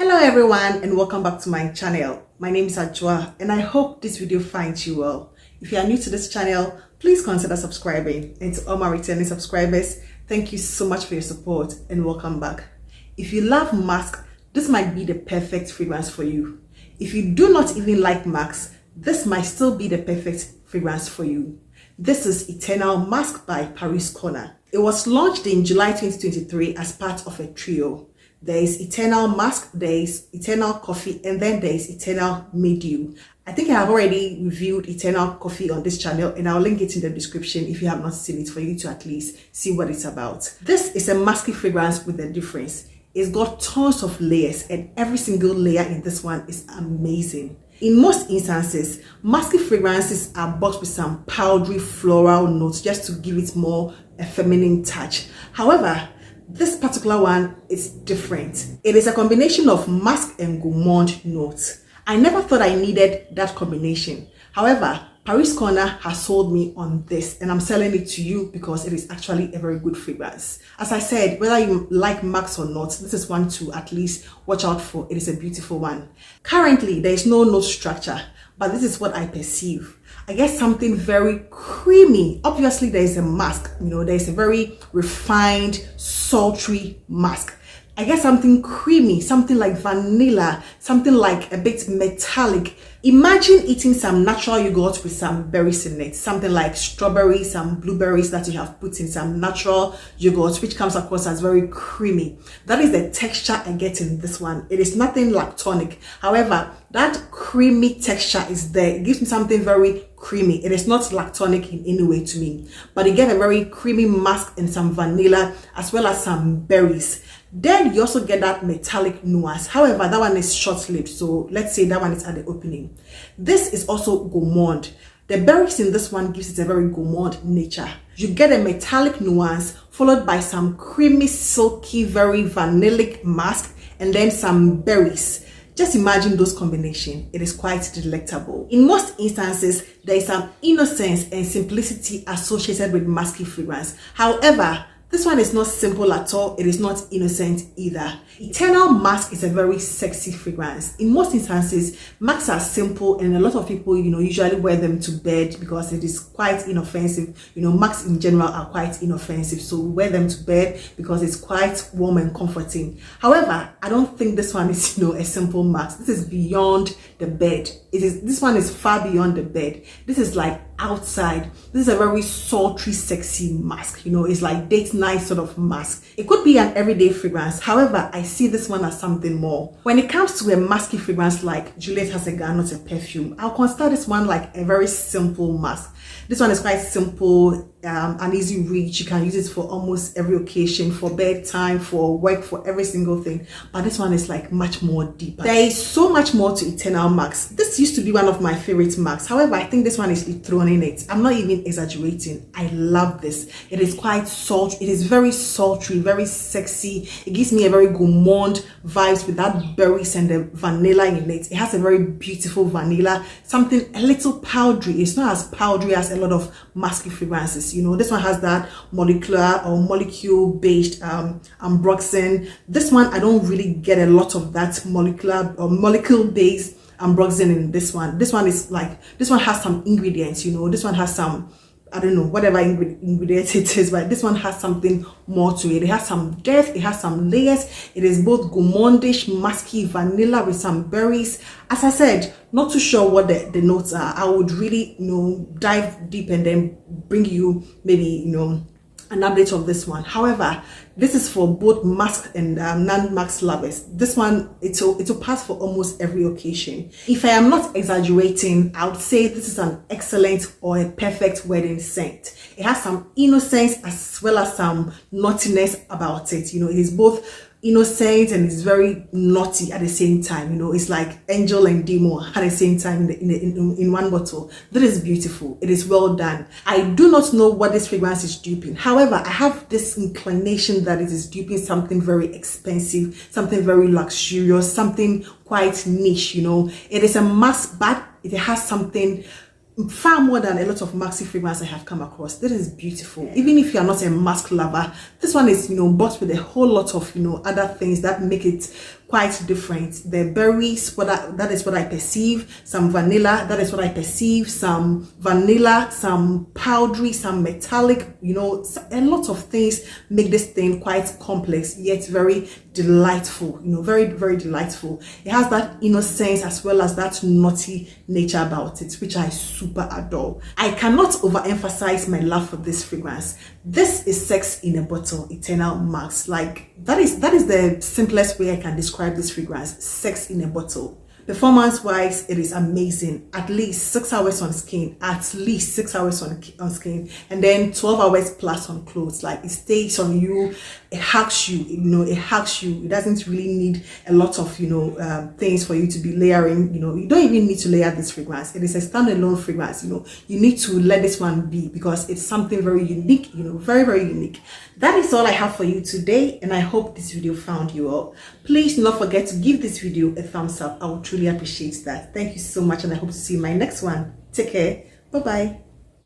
Hello everyone and welcome back to my channel. My name is Ajwa and I hope this video finds you well. If you are new to this channel, please consider subscribing. And to all my returning subscribers, thank you so much for your support and welcome back. If you love Musk, this might be the perfect fragrance for you. If you do not even like Musk, this might still be the perfect fragrance for you. This is Eternal Musk by Paris Corner. It was launched in July 2023 as part of a trio. There is Eternal Musk, there is Eternal Coffee, and then there is Eternal Mildew. I think I have already reviewed Eternal Coffee on this channel and I'll link it in the description if you have not seen it for you to at least see what it's about. This is a musky fragrance with a difference. It's got tons of layers and every single layer in this one is amazing. In most instances, musky fragrances are boxed with some powdery floral notes just to give it more a feminine touch. However, this particular one is different. It is a combination of musk and gourmand notes. I never thought I needed that combination. However, Paris Corner has sold me on this and I'm selling it to you because it is actually a very good fragrance. As I said, whether you like Musk or not, this is one to at least watch out for. It is a beautiful one. Currently, there is no note structure, but this is what I perceive. I get something very creamy. Obviously, there is a musk, there is a very refined, sultry musk. I get something creamy, something like vanilla, something like a bit metallic. Imagine eating some natural yogurt with some berries in it, something like strawberries, some blueberries that you have put in some natural yogurt, which comes across as very creamy. That is the texture I get in this one. It is nothing lactonic. However, that creamy texture is there. It gives me something very creamy. It is not lactonic in any way to me, but you get a very creamy musk and some vanilla as well as some berries. Then you also get that metallic nuance. However, that one is short-lived, so let's say that one is at the opening. This is also gourmand. The berries in this one gives it a very gourmand nature. You get a metallic nuance followed by some creamy, silky, very vanillic musk and then some berries. Just imagine those combinations. It is quite delectable. In most instances, there is some innocence and simplicity associated with musky fragrance. However, this one is not simple at all. It is not innocent either. Eternal Musk is a very sexy fragrance. In most instances, masks are simple and a lot of people, usually wear them to bed because it is quite inoffensive. Masks in general are quite inoffensive. So we wear them to bed because it's quite warm and comforting. However, I don't think this one is, a simple mask. This is beyond the bed. This one is far beyond the bed. This is like outside. This is a very sultry, sexy mask. It's like date night sort of mask. It could be an everyday fragrance. However, I see this one as something more. When it comes to a musky fragrance like Juliet has a garnet, a perfume, I'll consider this one like a very simple mask. This one is quite simple, an easy reach. You can use it for almost every occasion, for bedtime, for work, for every single thing. But this one is like much more deeper. There is so much more to Eternal Musk. This used to be one of my favorite masks. However, I think this one is dethroning it. I'm not even exaggerating. I love this. It is quite sultry. It is very sultry, very sexy. It gives me a very gourmand vibes with that berries and the vanilla in it. It has a very beautiful vanilla, something a little powdery. It's not as powdery as a lot of musky fragrances. This one has that molecular or molecule-based ambroxan. This one, I don't really get a lot of that molecular or molecule-based ambroxan in this one. This one is like, this one has some ingredients, this one has some, I don't know, whatever ingredients it is, but this one has something more to it. It has some depth, it has some layers. It is both gourmandish, musky, vanilla with some berries. As I said, not too sure what the notes are. I would really, dive deep and then bring you maybe, an update of this one. However, this is for both musk and non-musk lovers. This one, it'll pass for almost every occasion. If I am not exaggerating, I would say this is an excellent or a perfect wedding scent. It has some innocence as well as some naughtiness about it. It is both innocent and it's very naughty at the same time. It's like angel and demon at the same time in one bottle. That is beautiful. It is well done. I do not know what this fragrance is duping. However, I have this inclination that it is duping something very expensive, something very luxurious, something quite niche. It is a mask, but it has something far more than a lot of maxi fragrance I have come across. This is beautiful. Even if you are not a mask lover, this one is, bought with a whole lot of, other things that make it quite different. The berries, that is what I perceive. Some vanilla, that is what I perceive. Some vanilla, some powdery, some metallic. You know, a lot of things make this thing quite complex yet very delightful. You know, very, very delightful. It has that innocence as well as that naughty nature about it, which I super adore. I cannot overemphasize my love for this fragrance. This is sex in a bottle, Eternal Musk. Like that is the simplest way I can describe this fragrance. Sex in a bottle. Performance wise, it is amazing. At least 6 hours on skin, at least 6 hours on skin, and then 12 hours plus on clothes. Like it stays on you, it hugs you, you know, it hugs you. It doesn't really need a lot of, you know, things for you to be layering. You know, you don't even need to layer this fragrance. It is a standalone fragrance. You know, you need to let this one be because it's something very unique, you know, very, very unique. That is all I have for you today, and I hope this video found you all. Please do not forget to give this video a thumbs up. I would truly appreciate that. Thank you so much, and I hope to see you in my next one. Take care. Bye bye.